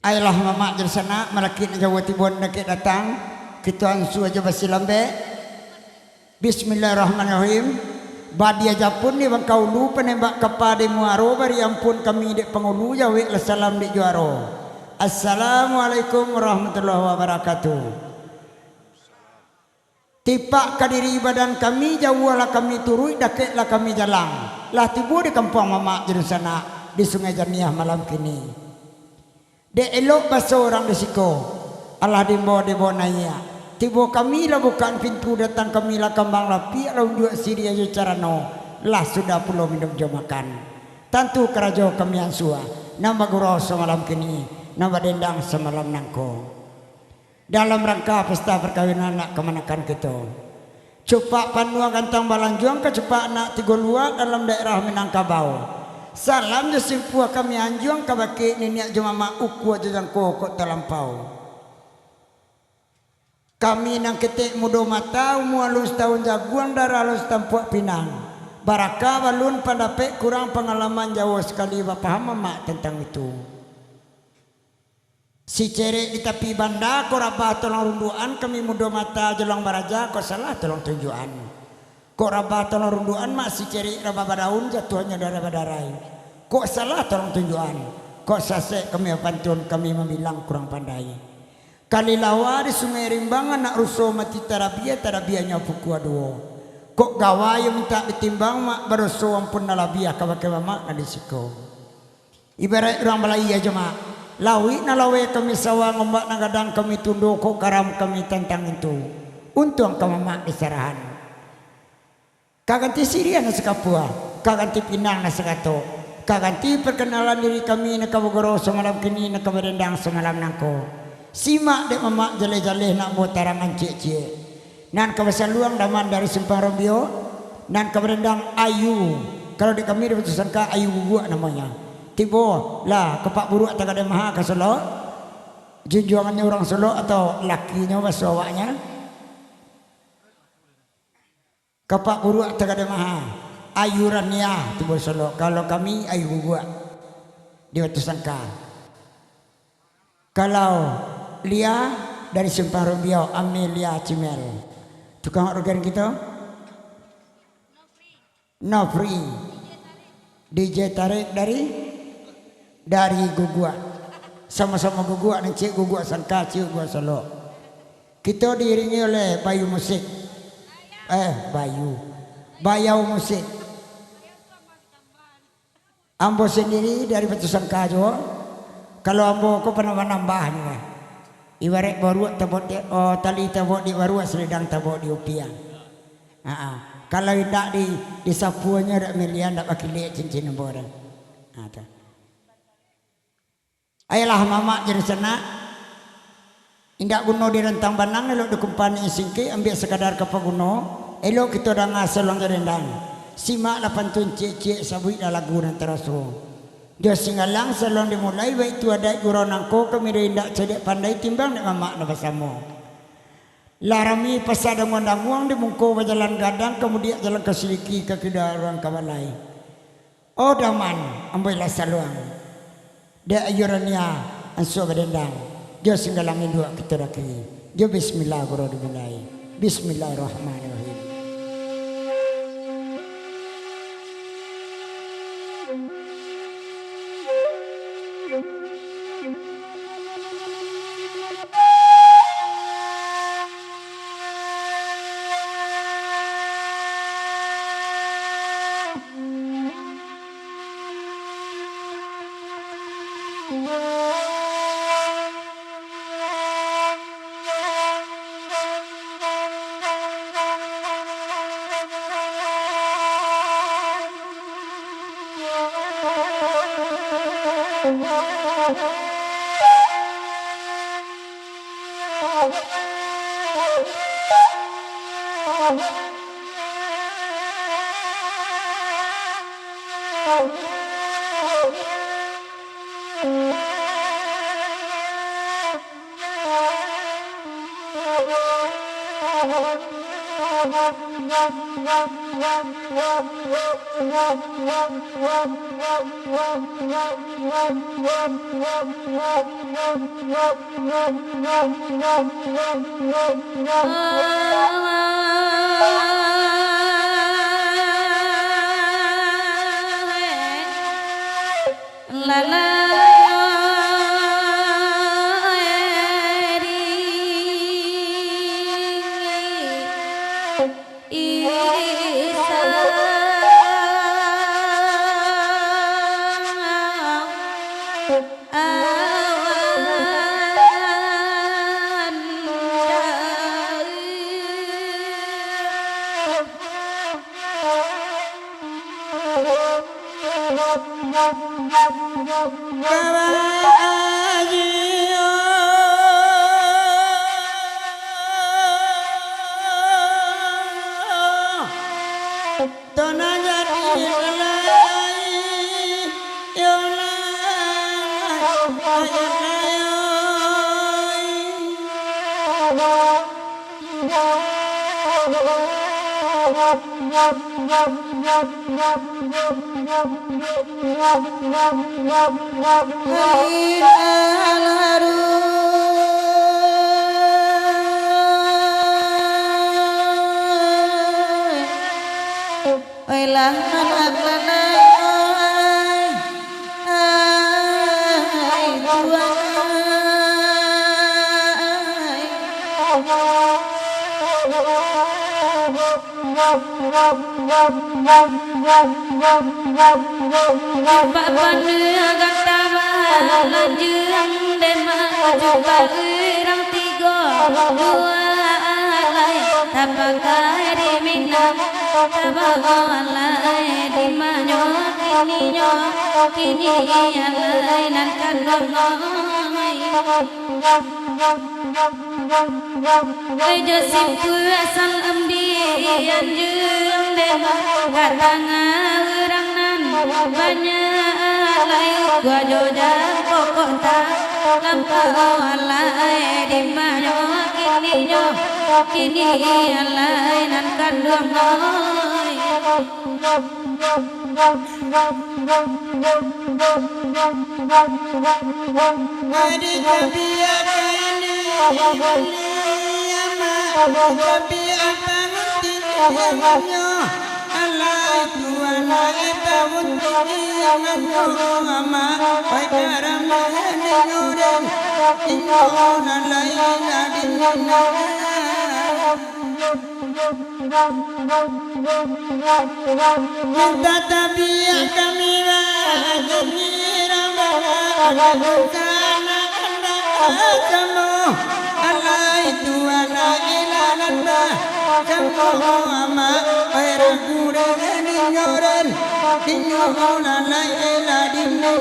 Ayolah mama jadi sana malakit Jawa Tibun nakit datang kita ansu aja basi lambe. Bismillahirrahmanirrahim. Badi aja pun ni bang kaulu penembak kepada muaro bari ampun kami dek pengulu jawi salam di juaro. Assalamualaikum warahmatullahi wabarakatuh. Tipak kadiri badan kami jauhlah kami turui dakeklah kami jalan. Lah tibu di kampung mama jadi sana di Sungai Jamiah malam kini. De elok bahasa orang di siko. Allah dimbo naya. Tibo kami lah bukan pintu datang kami lah kembang lapi lah unjuk siri aja carano. Lah sudah pulau minum jom makan. Tentu kerajo kami ansua. Nama guru semalam kini. Nama dendang semalam nangko. Dalam rangka pesta perkawinan anak kemanakan kita. Cepat panua gantang balanjuang ke cepat anak tiga luar dalam daerah Minangkabau. Salam jesimpua kami anjuang kabake nenek jemama uku ajang kok terlampau. Kami nang ketik mudo mata umualus tahun jaguang darah alus tampuak pinang. Baraka balun pandapek kurang pengalaman jauh sekali paham mak tentang itu. Si cerek di tepi banda koraba tolong runduan kami mudo mata jelang baraja kok salah tolong tunjuan. Kok rabah tolong runduan mak si ceri rabah badaun jatuhnya darah badarai. Kok salah tolong tunjuan. Kok sasek kami pantun kami membilang kurang pandai. Kali lawa di Sungai Rimbangan nak rusuh mati tarabianya pukua dua. Kok gawai minta ditimbang mak berusuh ampun nalabiah kabake mamak na disiko. Ibarat orang balai aja mak. Lawi na lawe kami sawang ombak na gadang kami tunduk kok karam kami tentang itu. Untung kami mamak disarahan. Kaganti Syria na sekapua, kaganti Pinang na sekato, kaganti perkenalan diri kami na kabogoro semalam kini na kabadendang semalam nangko. Simak dek mamak jale-jale nak buat tarangan cik-cik. Nan kabasaluang daman dari Simpang Rombio, nan kabadendang Ayu. Kalau di kami di sangka Ayu Guguk namanya. Tibo lah kepak buruk tak ada maha ke Solo. Junjungannya orang Solo atau lakinya bahasa awaknya. Kapak buruk tak ada maha. Ayurannya tu Solo. Kalau kami ayu guguk di Batu Sangka. Kalau Lia dari Simpang Rombio, Amelia Cimel. Tukang organ kita? No free. DJ Tarik dari guguk. Sama-sama guguk dan cik guguk Sangka, cik guguk Solo. Kita diiringi oleh Bayu Musik. Bayau musik. Ambo sendiri dari Batu Sangka juga. Kalau ambo ko pernah menambah juga. Ibarat baru tabot di tali tabot di baru sedang tabot di upiah. Kalau tidak di sapuanya dak milian dak pakai lihat cincin ambo orang. Ayolah mama jadi sana. Indak guno di rentang banang elok dikumpani singki ambil sekadar ke paguno. Elok kita dah ngasal lang rendang. Simak lah pantun cik-cik sabui dah lagu nan terasu. Dia singalang salong dimulai baik tu ada guru nangko kami indak cedek pandai timbang dak mamak na bersama. Larami pasada ngondang-ngong di mungko berjalan gadang kemudian jalan ke Siliki ke Kedaruan Kabalai. Oh daman ambil saluang. Dia ayurannya ansu bedendang. Dia singgalangin dua kita daki. Dia bismillah guru dimulai. Bismillahirrahmanirrahim. La la Bapak nggak tahu lanjut dan maju barang tiga dua alay tapakai di minang tapakai di manyo kini alay nan kandung Josip asal amdi anjung dem katang urang nan banyak alay gua jojang pokok tak lampau alay di manyo kini alay nan kandung noy Adi tabiakani tabiakannya alai tuana etamuntiyanganyo ama paikaramane nuren ingona laina dinna Minta tabiak kami wajibira sana kamu Allah itu anak ilananda kamu ama ragu dengan nyoren dinyola laila dinna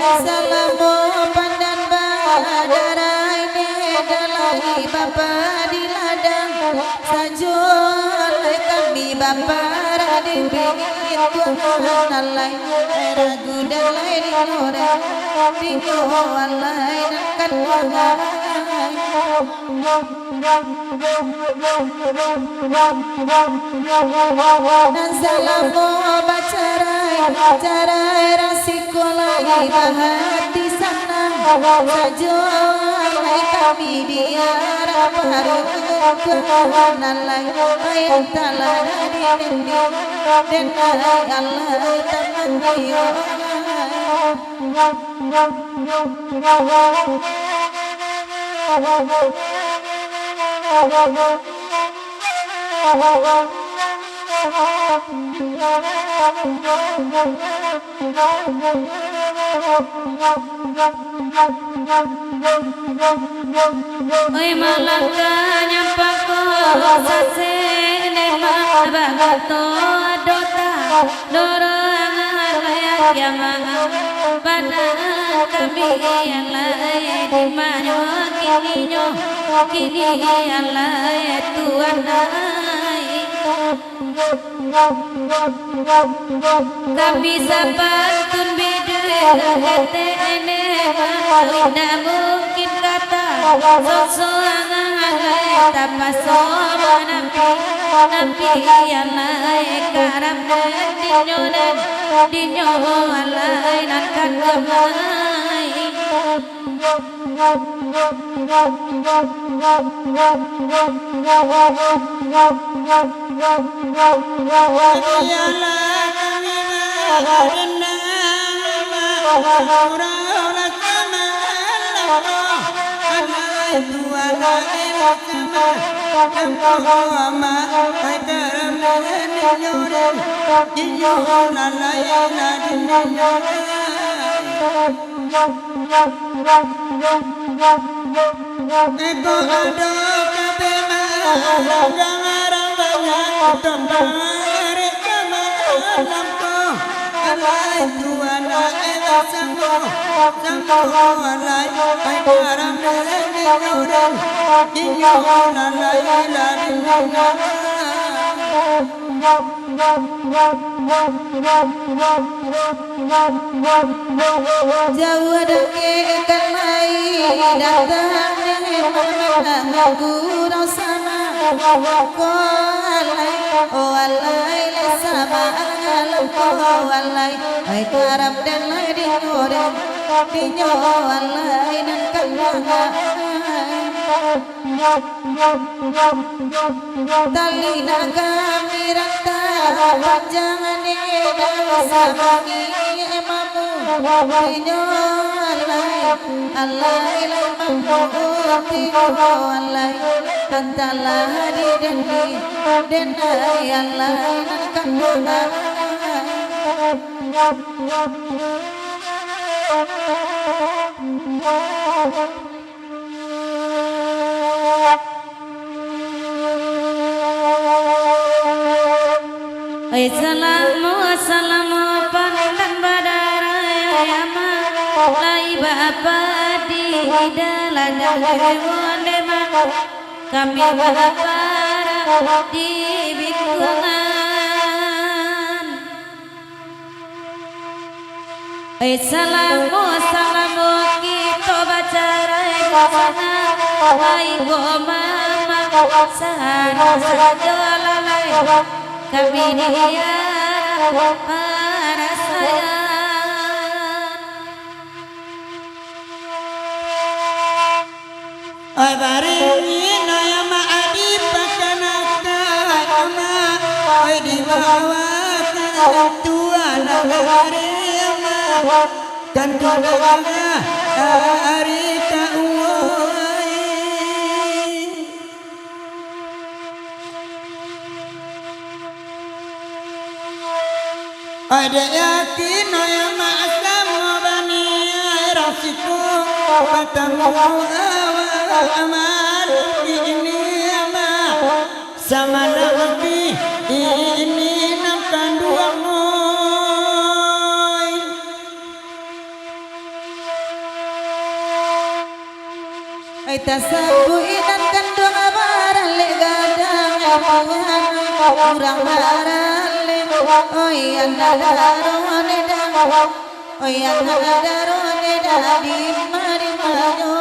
Assalamu pandan badarai dalai bapa di ladang sajul kami bapa di bingit Tuhan alai ragu dalai di alai kan dan salamu bacarai rasikulai bahati sana sajul kami di arah baru Tuhan alai ayat talah dan Allah teman dia Oi malangkanya pako sase nema bagato dota dorang layak yamaha pada kami yang lain di mana kini alay Tuhan Kami sapatun bidera hete ene tidak mungkin kata sesuangan tapasoma nabi yang lain karab dinyo alai nan kadamai Eko ado kabe marang banyak tombari kamalamko alai tuana elasangko sangko alai paikaram dene nyuran inyon alai ladinana jauh deke kalai datang dengan gurau sama ko alai oh alai sama alam ko alai ai karam dan lai dinyo alai nan kalanga tali naga mirata jangan sabagi emamu dinyo alai mampu alai kantalah di denai alai nan kalanga Assalamu pandan badaraya ma lai bapa di dalam wonde ma kami bapa di bikungan Assalamu kita bacara sana ai goma sana sajalalai kami dia para sayang ai baringi naya ma adi pakanaka ama ai di bawah tuan negara ma kan tuaga hari kauai ada yakin ya ma'asam bani rasiku patamu amal ini ama sama nabi ini nam kanduanmu ai tasabu idan kandung abaran le gadang kurang baran le oi andarone dang oi andarone di mari mayo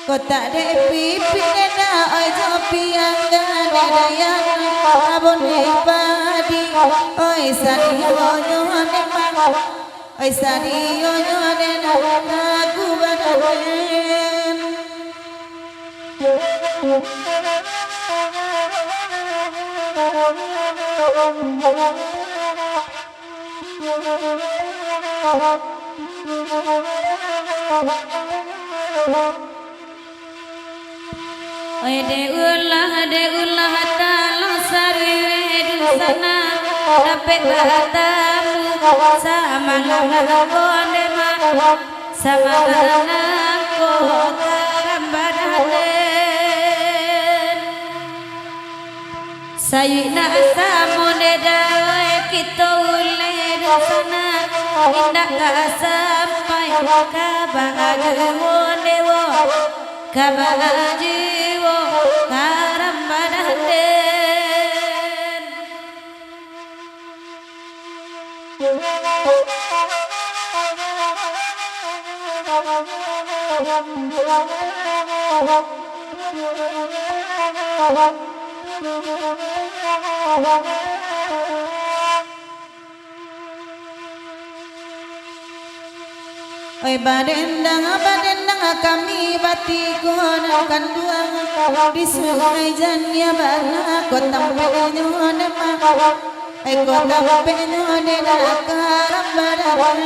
kota de pipi nena oi jopi anggan dayang abon padi oi sadiyo nyone ma oi sadiyo nyone lagu badaden oi de ulah talang sari di sana dapat batamu sama bonde ma sama anakku karambadaden sayina samone dawe kita ule di sana indah sampai kabahagiaan dewa kabajiwo karambadaden Oi badendang kami batikon akan duang di sungai Jania bana kota penyo nema ai kota penyo de nakaram badaran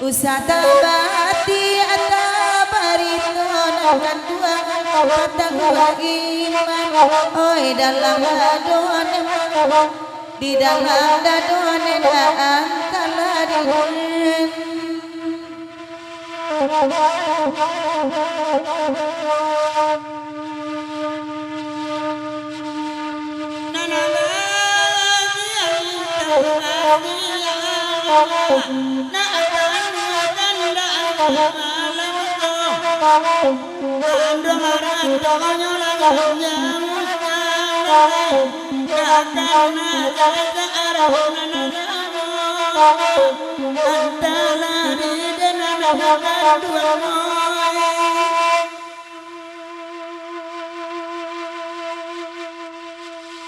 usata bati ata bariton akan duang kota iman oi dalam adon di dalam dadon angkaladen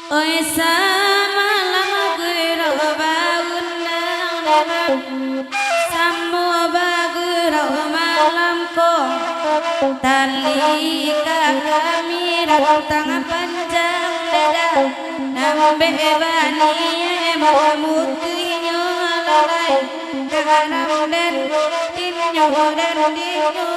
Oi sama lama gero baunang Samo bagero malam ko Tali kami rantang panjang dada Nambe bani mamutinyo lalai Kaganam dan tinyo dan dinyo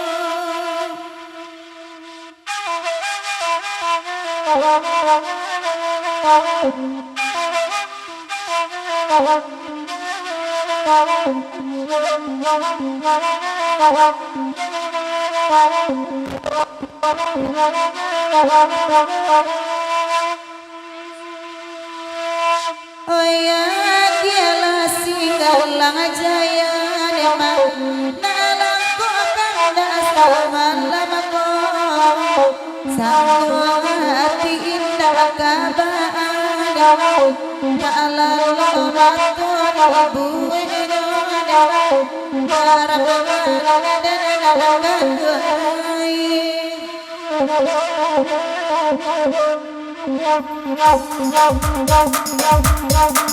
Oh ya dialah singgalang jaya nemang nalang ko kanda malam ko sang hati indah kabaan malam maton buwe harap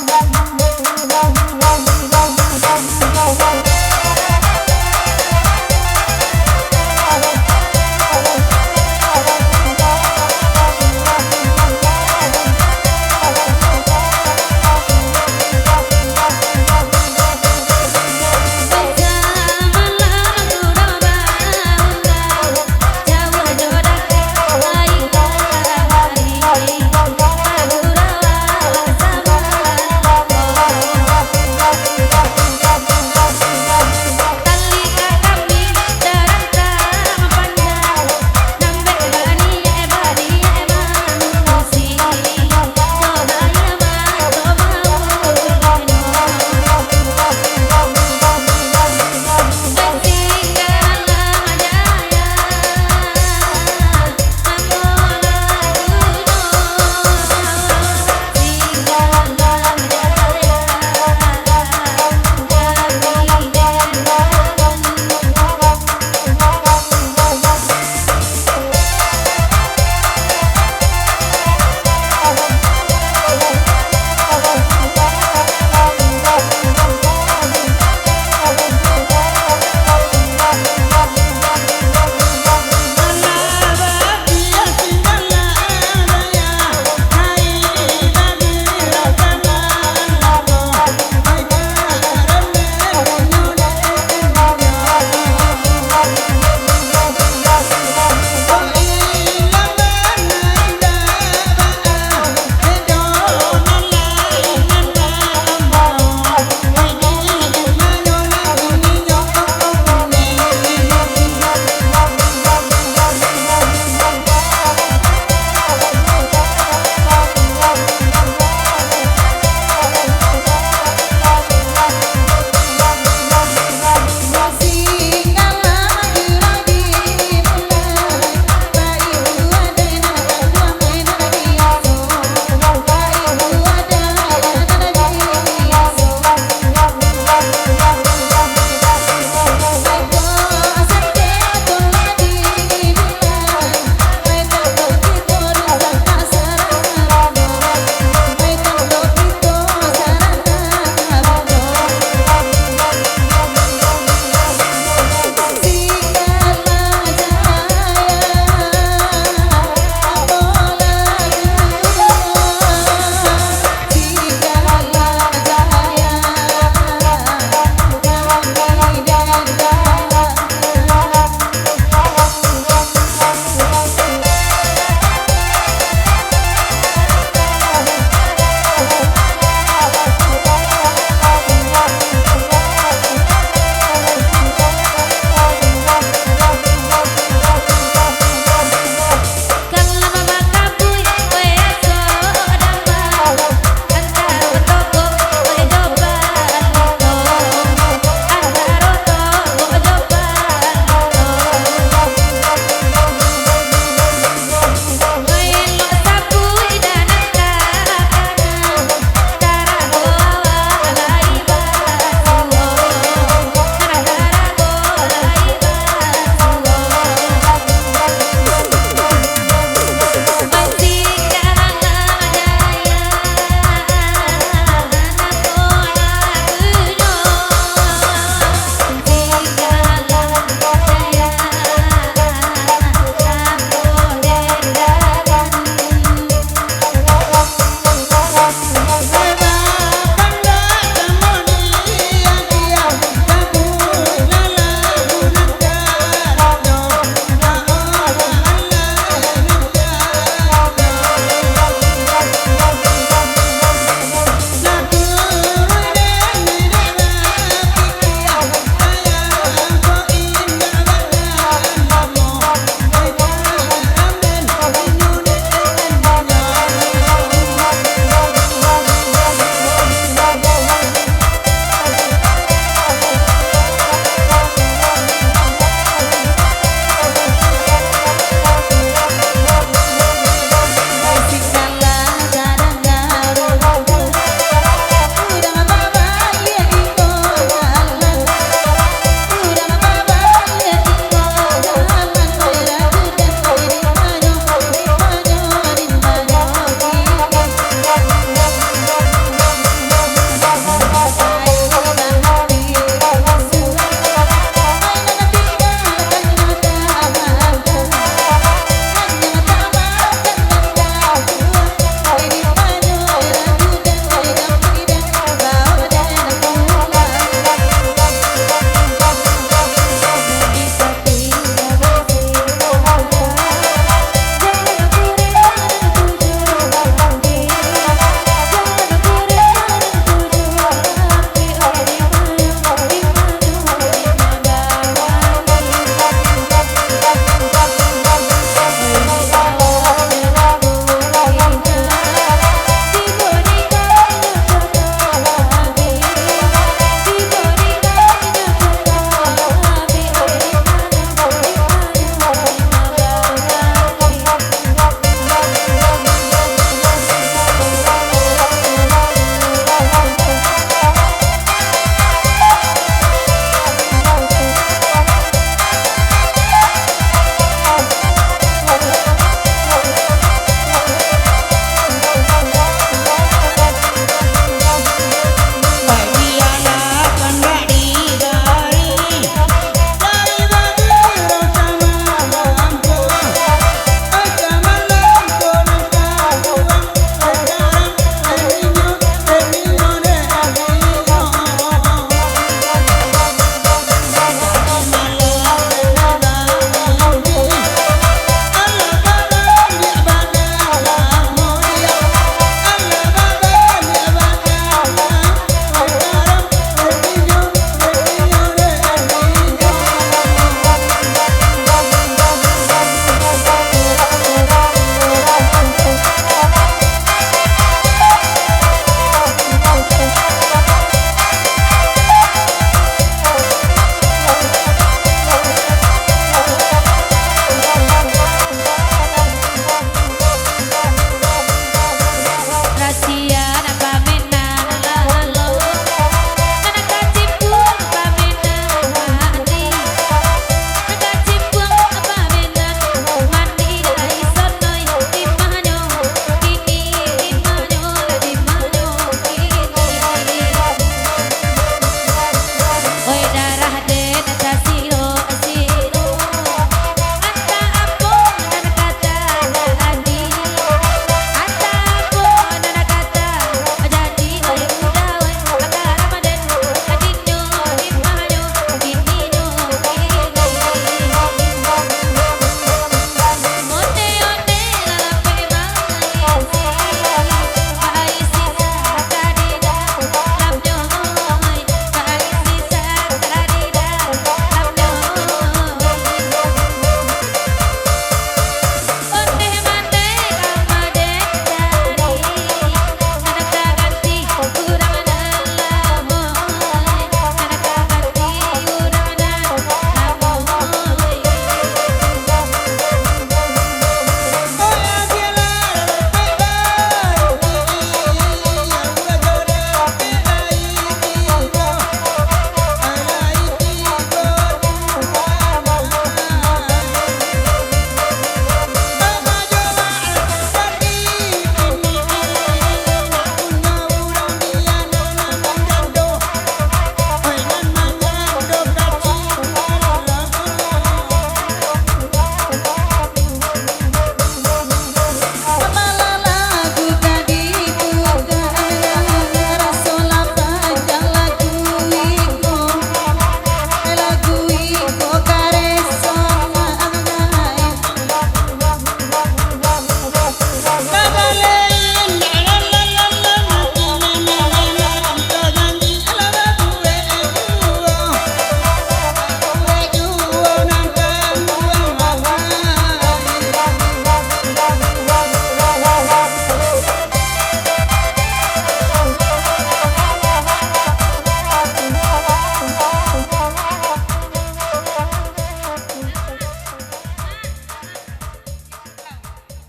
dan